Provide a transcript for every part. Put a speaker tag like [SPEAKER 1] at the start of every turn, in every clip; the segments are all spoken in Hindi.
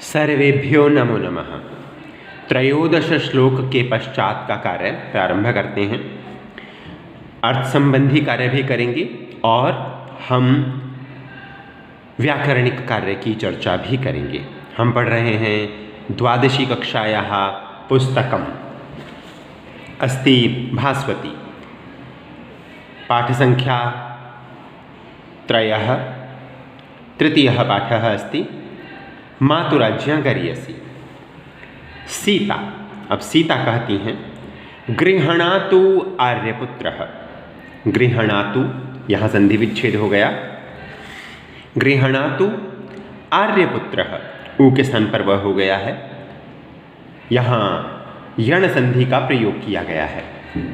[SPEAKER 1] सर्वेभ्यो नमो नमः। त्रयोदश श्लोक के पश्चात का कार्य प्रारंभ करते हैं। अर्थ संबंधी कार्य भी करेंगे और हम व्याकरणिक कार्य की चर्चा भी करेंगे। हम पढ़ रहे हैं द्वादशी कक्षायाः पुस्तकम् अस्ति भास्वती, पाठसंख्या 3, तृतीयः पाठः अस्ति मातुराज्ञा करियसि। सीता, अब सीता कहती हैं गृहणातु आर्यपुत्रः। गृहणातु, यहाँ संधि विच्छेद हो गया। गृहणातु आर्यपुत्रः, ऊ के स्थान पर वह हो गया है। यहाँ यण संधि का प्रयोग किया गया है।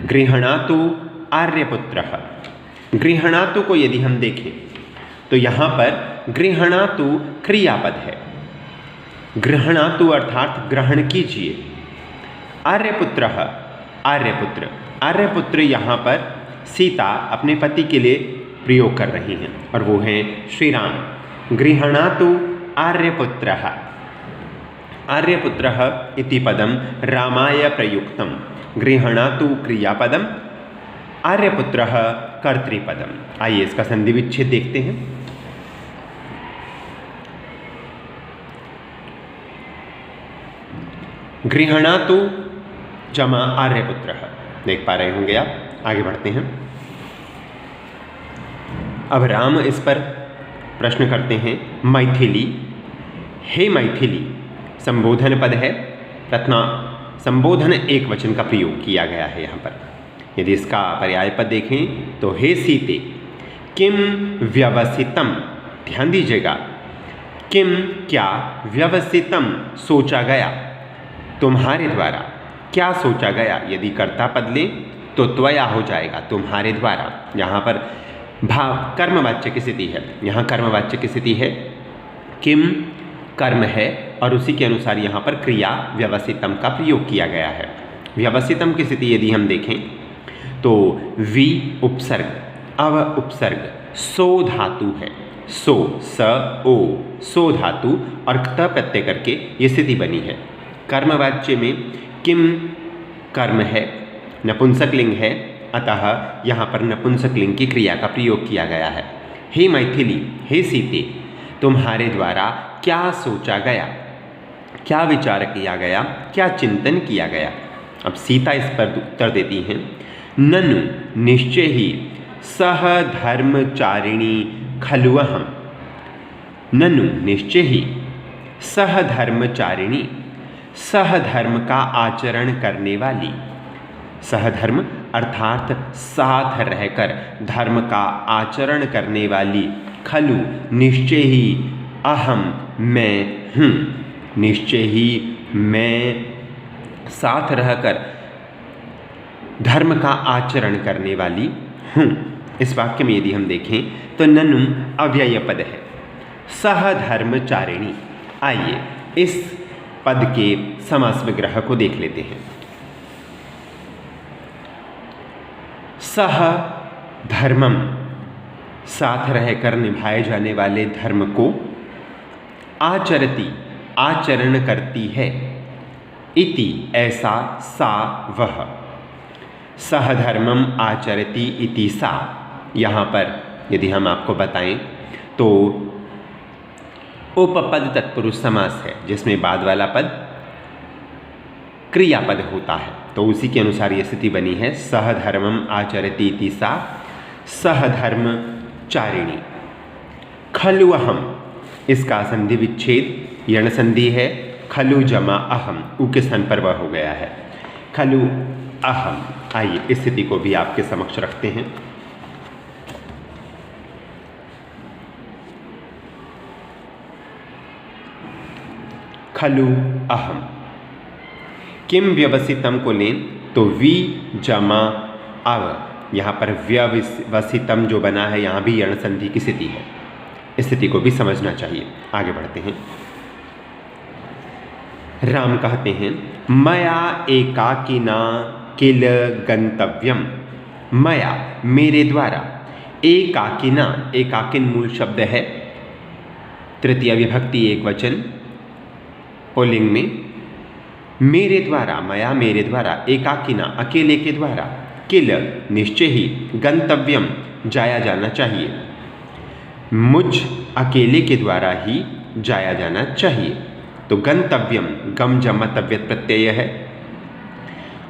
[SPEAKER 1] गृहणातु आर्यपुत्रः। गृहणातु को यदि हम देखें तो यहाँ पर गृहणातु क्रियापद है। गृहणातु अर्थात ग्रहण कीजिए। आर्यपुत्रः, आर्यपुत्र, आर्यपुत्र यहाँ पर सीता अपने पति के लिए प्रयोग कर रही हैं और वो हैं श्री राम। गृहणातु आर्यपुत्रः। आर्यपुत्रः इति पदम रामाय प्रयुक्तम। गृहणातु क्रियापदम, आर्यपुत्रः कर्तृपदम। आइए इसका संधि विच्छेद देखते हैं। गृहणातु जमा आर्यपुत्रः, देख पा रहे होंगे आप। आगे बढ़ते हैं। अब राम इस पर प्रश्न करते हैं मैथिली, हे मैथिली। संबोधन पद है, प्रथमा संबोधन एक वचन का प्रयोग किया गया है यहाँ पर। यदि इसका पर्याय पद देखें तो हे सीते किम व्यवसितम, ध्यान दीजिएगा, किम क्या, व्यवसितम सोचा गया, तुम्हारे द्वारा। क्या सोचा गया, यदि कर्ता पद ले तो त्वया हो जाएगा, तुम्हारे द्वारा। यहाँ पर भाव कर्मवाच्य की स्थिति है, यहाँ कर्मवाच्य की स्थिति है। किम कर्म है और उसी के अनुसार यहाँ पर क्रिया व्यवसितम का प्रयोग किया गया है। व्यवसितम की स्थिति यदि हम देखें तो वी उपसर्ग, अव उपसर्ग, सो धातु है। सो, स, ओ, सो धातु और क्त प्रत्यय करके ये स्थिति बनी है। कर्मवाच्य में किम कर्म है, नपुंसक लिंग है, अतः यहाँ पर नपुंसक लिंग की क्रिया का प्रयोग किया गया है। हे मैथिली, हे सीते, तुम्हारे द्वारा क्या सोचा गया, क्या विचार किया गया, क्या चिंतन किया गया। अब सीता इस पर उत्तर देती हैं ननु निश्चय ही सह धर्मचारिणी खलु अहम्। ननु निश्चय ही सह धर्मचारिणी, सहधर्म का आचरण करने वाली। सहधर्म अर्थात साथ रहकर धर्म का आचरण करने वाली। खलु निश्चय ही, अहम मैं हूँ, निश्चय ही मैं साथ रहकर धर्म का आचरण करने वाली हूँ। इस वाक्य में यदि हम देखें तो ननु अव्यय पद है, सहधर्मचारिणी। आइए इस पद के समास विग्रह को देख लेते हैं। सह धर्मम, साथ रहकर निभाए जाने वाले धर्म को, आचरति आचरण करती है, इति ऐसा, सा वह। सहधर्मम आचरति इति सा, यहाँ पर यदि हम आपको बताएं तो उपपद तत्पुरुष समास है, जिसमें बाद वाला पद क्रियापद होता है। तो उसी के अनुसार ये स्थिति बनी है। सहधर्मम आचरति इति सा सहधर्मचारिणी। खलु अहम, इसका संधि विच्छेद यण संधि है। खलु जमा अहम, ऊ के स्थान पर वह हो गया है। खलु अहम। आइए इस स्थिति को भी आपके समक्ष रखते हैं। खलु अहम। किम व्यवसितम को लें तो वी जमा अव, यहाँ पर व्यवसितम जो बना है यहाँ भी यण संधि की स्थिति है। इस स्थिति को भी समझना चाहिए। आगे बढ़ते हैं। राम कहते हैं मया एकाकिना किल गंतव्यम। मया मेरे द्वारा, एकाकिना, एकाकिन मूल शब्द है, तृतीय विभक्ति एक वचन, पुल्लिंग में मेरे द्वारा, मया मेरे द्वारा, एकाकिना अकेले के द्वारा, किल निश्चय ही, गंतव्यम जाया जाना चाहिए, मुझ अकेले के द्वारा ही जाया जाना चाहिए। तो गंतव्यम गम जमा तव्यत प्रत्यय है।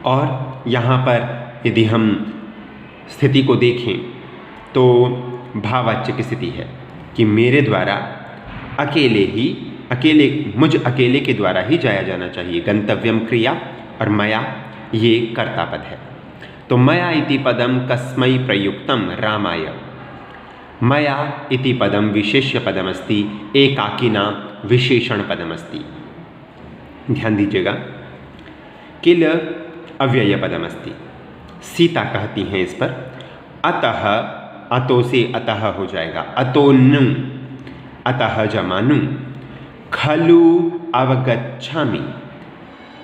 [SPEAKER 1] और यहाँ पर यदि हम स्थिति को देखें तो भाववाच्य की स्थिति है कि मेरे द्वारा मुझ अकेले के द्वारा ही जाया जाना चाहिए। गंतव्यम क्रिया और मया ये कर्ता पद है। तो मया इति पदम कस्मै प्रयुक्तम रामाय। मया इति पदम विशेष्य पदमस्ति, एकाकिना विशेषण पदमस्ति। ध्यान दीजिएगा। किल अव्यय पदमस्ति। सीता कहती हैं इस पर अतः, अतो से अतः हो जाएगा, अतो नु, अतः जमानु, खलु अवगच्छामि,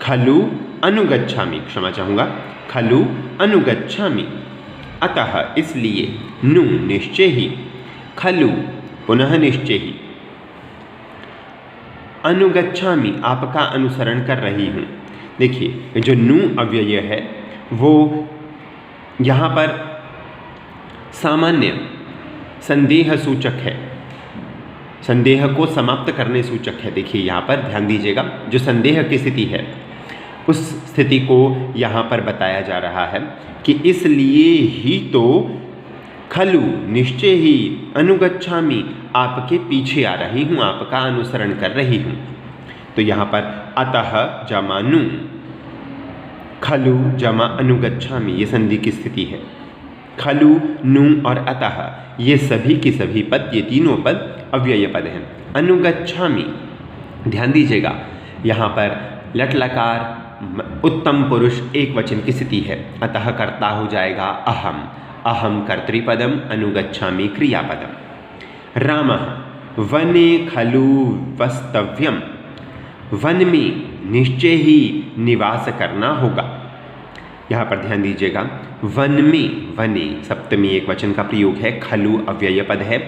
[SPEAKER 1] खलु अनुगच्छामि, क्षमा चाहूँगा, खलु अनुगच्छामि, अतः इसलिए, नु निश्चय ही, खलु पुनः निश्चय ही, अनुगच्छामि आपका अनुसरण कर रही हूँ। देखिए जो नु अव्यय है वो यहाँ पर सामान्य संदेह सूचक है, संदेह को समाप्त करने सूचक है। देखिए यहाँ पर ध्यान दीजिएगा, जो संदेह की स्थिति है उस स्थिति को यहाँ पर बताया जा रहा है कि इसलिए ही तो खलु निश्चय ही, अनुगच्छामि आपके पीछे आ रही हूँ, आपका अनुसरण कर रही हूँ। तो यहाँ पर अतः जमा नु, खलु जमा अनुगच्छामि, ये संधि की स्थिति है। खलु, नु और अतः ये सभी के सभी पद, ये तीनों पद अव्यय पद हैं। अनुगच्छामि, ध्यान दीजिएगा यहाँ पर लट लकार उत्तम पुरुष एक वचन की स्थिति है, अतः कर्ता हो जाएगा अहम, अहम कर्तृपदम, अनुगच्छामि क्रियापदम। रामः वने खलु वस्तव्यम, वन में निश्चय ही निवास करना होगा। यहाँ पर ध्यान दीजिएगा, वन में, वने सप्तमी एक वचन का प्रयोग है, खलु अव्यय पद है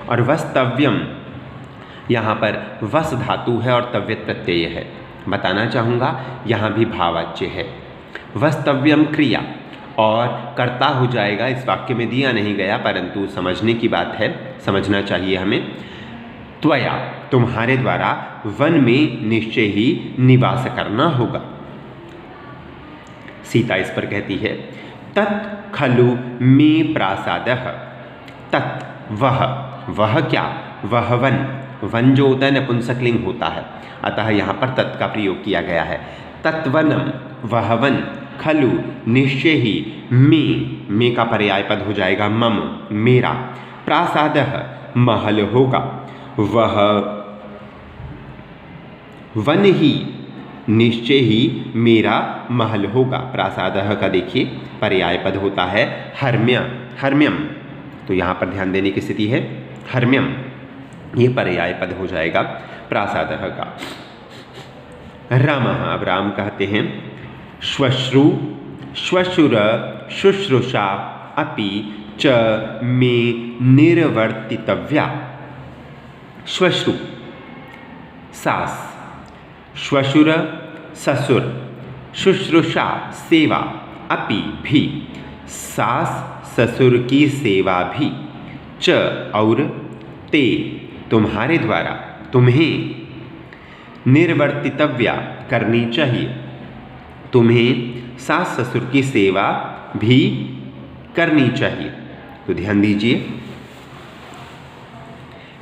[SPEAKER 1] और वस्तव्यम यहाँ पर वस धातु है और तव्यत प्रत्यय है। बताना चाहूँगा यहाँ भी भाववाच्य है। वस्तव्यम क्रिया और कर्ता हो जाएगा, इस वाक्य में दिया नहीं गया परंतु समझने की बात है, समझना चाहिए हमें। त्वया तुम्हारे द्वारा वन में निश्चय ही निवास करना होगा। सीता इस पर कहती है तत् खलु मे प्रासादः, तत् वह क्या, वह वन, वन जो होता है नपुंसकलिंग होता है, अतः यहाँ पर तत् का प्रयोग किया गया है। तत्वनम वह वन, खलु निश्चय ही, मे का पर्याय पद हो जाएगा मम मेरा, प्रासादः महल होगा, वह वन ही निश्चय ही मेरा महल होगा। प्रासादः का देखिए पर्याय पद होता है हर्म्यम, तो यहाँ पर ध्यान देने की स्थिति है, हर्म्यम ये पर्याय पद हो जाएगा प्रासादः का। रामः, अब राम कहते हैं श्वश्रु, श्वशुर, शुश्रूषा अपि च मे निर्वर्तितव्या। श्वश्रु सास, श्वशुर ससुर, शुश्रूषा सेवा, अपि भी सास ससुर की सेवा भी, च और, ते तुम्हारे द्वारा, तुम्हें, निर्वर्तितव्या करनी चाहिए, तुम्हें सास ससुर की सेवा भी करनी चाहिए। तो ध्यान दीजिए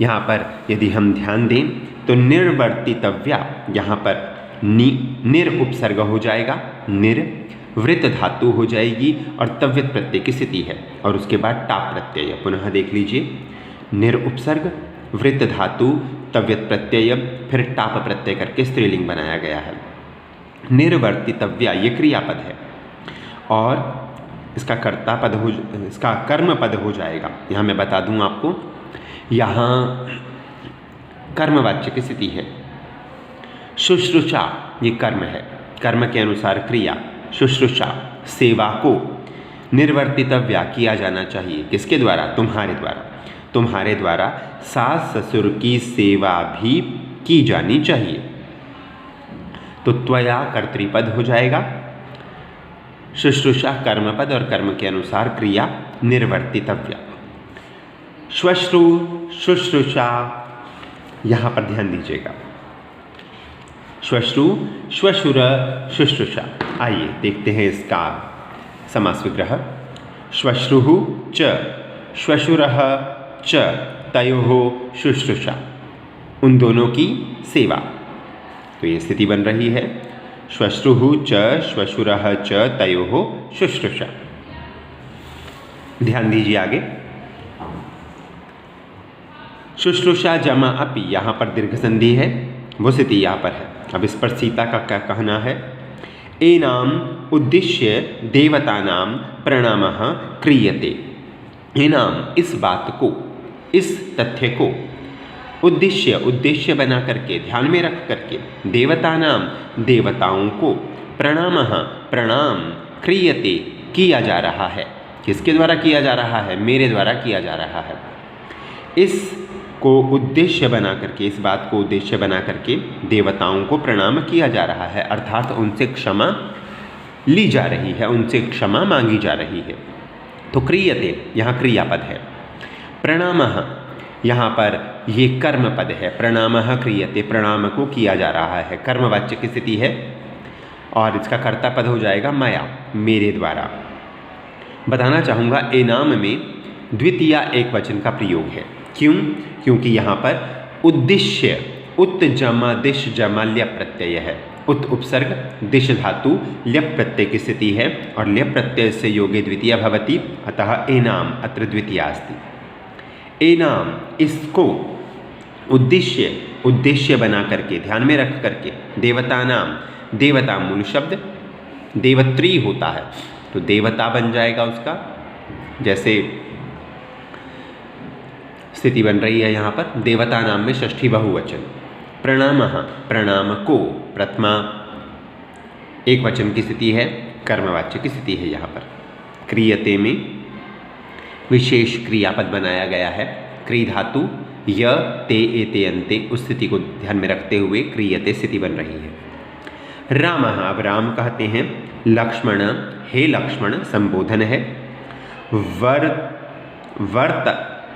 [SPEAKER 1] यहाँ पर यदि हम ध्यान दें तो निर्वर्तितव्या यहाँ पर निर उपसर्ग हो जाएगा, निर वृत्त धातु हो जाएगी और तव्यत प्रत्यय की स्थिति है और उसके बाद टाप प्रत्यय। पुनः देख लीजिए, निर उपसर्ग, वृत्त धातु, तव्यत प्रत्यय, फिर टाप प्रत्यय करके स्त्रीलिंग बनाया गया है। निर्वर्तितव्या ये क्रियापद है और इसका कर्ता पद हो, इसका कर्म पद हो जाएगा। यहाँ मैं बता दूँ आपको, यहाँ कर्मवाच्य की स्थिति है। शुश्रूषा ये कर्म है, कर्म के अनुसार क्रिया, शुश्रूषा सेवा को, निर्वर्तितव्या किया जाना चाहिए, किसके द्वारा, तुम्हारे द्वारा, तुम्हारे द्वारा सास ससुर की सेवा भी की जानी चाहिए। तो त्वया कर्तृपद हो जाएगा। शुश्रूषा कर्मपद और कर्म के अनुसार क्रिया निर्वर्तितव्या। श्वश्रु शुश्रूषा, यहाँ पर ध्यान दीजिएगा, श्वश्रु श्वशुर शुश्रूषा। आइए देखते हैं इसका समास विग्रह। श्वश्रुः च श्वशुरः च तयोः शुश्रूषा, उन दोनों की सेवा। तो ये स्थिति बन रही है, श्वश्रुः च श्वशुरः च तयोः शुश्रूषा। ध्यान दीजिए आगे, शुश्रूषा जमा अपि, यहाँ पर दीर्घ संधि है, वो स्थिति यहाँ पर है। अब इस पर सीता का क्या कहना है? एनाम उद्देश्य देवतानां प्रणामः क्रियते। एनाम, इस बात को, इस तथ्य को, उद्देश्य बना करके, ध्यान में रख करके, देवतानाम, देवताओं को, प्रणामः, प्रणाम, क्रियते, किया जा रहा है। किसके द्वारा किया जा रहा है? मेरे द्वारा किया जा रहा है। इसको उद्देश्य बना करके, इस बात को उद्देश्य बना करके देवताओं को प्रणाम किया जा रहा है, अर्थात उनसे क्षमा ली जा रही है, उनसे क्षमा मांगी जा रही है। तो क्रियते यहाँ क्रियापद है, प्रणामः यहाँ पर ये कर्म पद है। प्रणामः क्रियते, प्रणाम को किया जा रहा है, कर्मवाच्य की स्थिति है, और इसका कर्ता पद हो जाएगा मया, मेरे द्वारा। बताना चाहूँगा एनाम में द्वितीया एक वचन का प्रयोग है। क्यों? क्योंकि यहाँ पर उद्देश्य, उत जमा दिश जमा ल्यप प्रत्यय है। उत उपसर्ग, दिश धातु, ल्यप प्रत्यय की स्थिति है, और ल्यप प्रत्यय से योगे द्वितीया भवति, अतः एनाम अत्र द्वितीया अस्ति। एनाम, इसको उद्देश्य बना करके, ध्यान में रख करके, देवतानाम, देवता मूल शब्द देवत्री होता है, तो देवता बन जाएगा उसका, जैसे स्थिति बन रही है यहाँ पर, देवता नाम में षष्ठी बहुवचन। प्रणामः, प्रणाम को, प्रथमा एक वचन की स्थिति है, कर्मवाच्य की स्थिति है यहाँ पर। क्रियते में विशेष क्रियापद बनाया गया है, क्री धातु य ते एते अन्ते, उस स्थिति को ध्यान में रखते हुए क्रियते स्थिति बन रही है। रामः, अब राम कहते हैं। लक्ष्मण, हे लक्ष्मण, संबोधन है।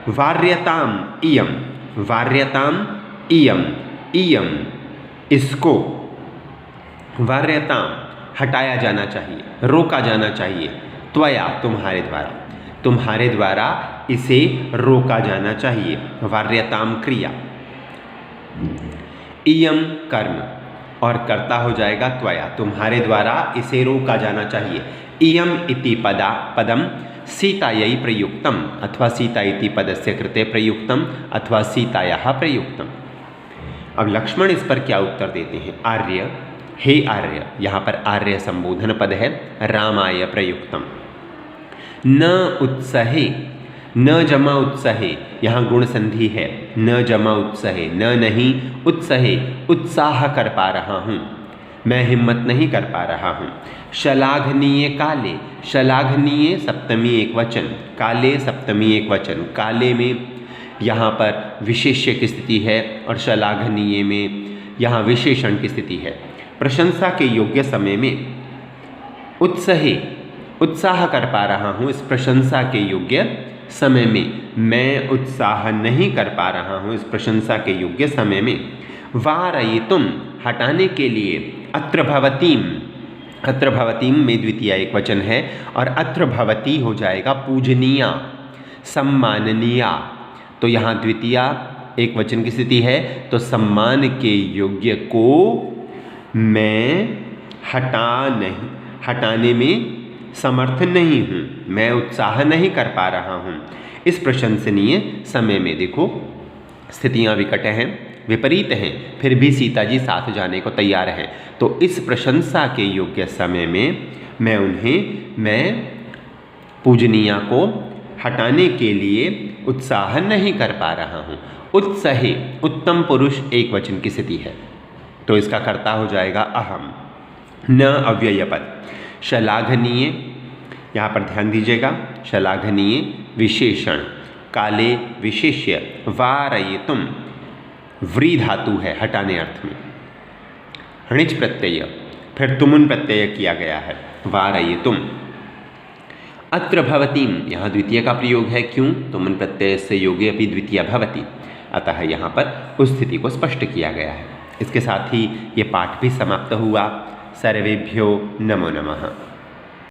[SPEAKER 1] वार्यताम इयम, वार्यताम इयम, इयम, इसको, वार्यताम हटाया जाना चाहिए, रोका जाना चाहिए, त्वया तुम्हारे द्वारा, तुम्हारे द्वारा इसे रोका जाना चाहिए। वार्यताम क्रिया, इयम कर्म, और कर्ता हो जाएगा त्वया, तुम्हारे द्वारा इसे रोका जाना चाहिए। इयम इति पदम सीतायै प्रयुक्तम, अथवा सीता इति पदस्य कृते प्रयुक्तम, अथवा सीतायाः प्रयुक्तम। अब लक्ष्मण इस पर क्या उत्तर देते हैं? आर्य, हे आर्य, यहाँ पर आर्य संबोधन पद है, रामाय प्रयुक्तम। न उत्सहे, न जमा उत्सहे, यहाँ गुण संधि है, न जमा उत्सहे, न नहीं, उत्सहे, उत्साह कर पा रहा हूँ, मैं हिम्मत नहीं कर पा रहा हूँ। शलाघनीय काले, शलाघनीय सप्तमी एक वचन, काले सप्तमी एक वचन, काले में यहाँ पर विशेष्य की स्थिति है, और शलाघनीय में यहाँ विशेषण की स्थिति है। प्रशंसा के योग्य समय में उत्सहे, उत्साह कर पा रहा हूँ, इस प्रशंसा के योग्य समय में मैं उत्साह नहीं कर पा रहा हूँ, इस प्रशंसा के योग्य समय में। वारयितुम, हटाने के लिए, अत्र भवतीम, अत्र भवतीम में द्वितीय एक वचन है, और अत्र भवती हो जाएगा पूजनीया, सम्माननीया, तो यहाँ द्वितीया एक वचन की स्थिति है, तो सम्मान के योग्य को मैं हटाने में समर्थ नहीं हूँ, मैं उत्साह नहीं कर पा रहा हूँ। इस प्रशंसनीय समय में देखो स्थितियाँ विकट हैं, विपरीत हैं, फिर भी सीता जी साथ जाने को तैयार हैं। तो इस प्रशंसा के योग्य समय में मैं पूजनीया को हटाने के लिए उत्साह नहीं कर पा रहा हूँ। उत्सहे, उत्तम पुरुष एक वचन की स्थिति है, तो इसका कर्ता हो जाएगा अहम। न अव्यय पद, शलाघनीय, यहाँ पर ध्यान दीजिएगा, शलाघनीय विशेषण, काले विशेष्य, वारयितुम व्री धातु है हटाने अर्थ में। णिच प्रत्यय, फिर तुमुन प्रत्यय किया गया है, वारयितुम। अत्र भवतीम, यहाँ द्वितीय का प्रयोग है, क्यों? तुमुन प्रत्यय से योगे अपि द्वितीय भवति, अतः यहाँ पर उस स्थिति को स्पष्ट किया गया है। इसके साथ ही ये पाठ भी समाप्त हुआ। सर्वेभ्यो नमो नमः।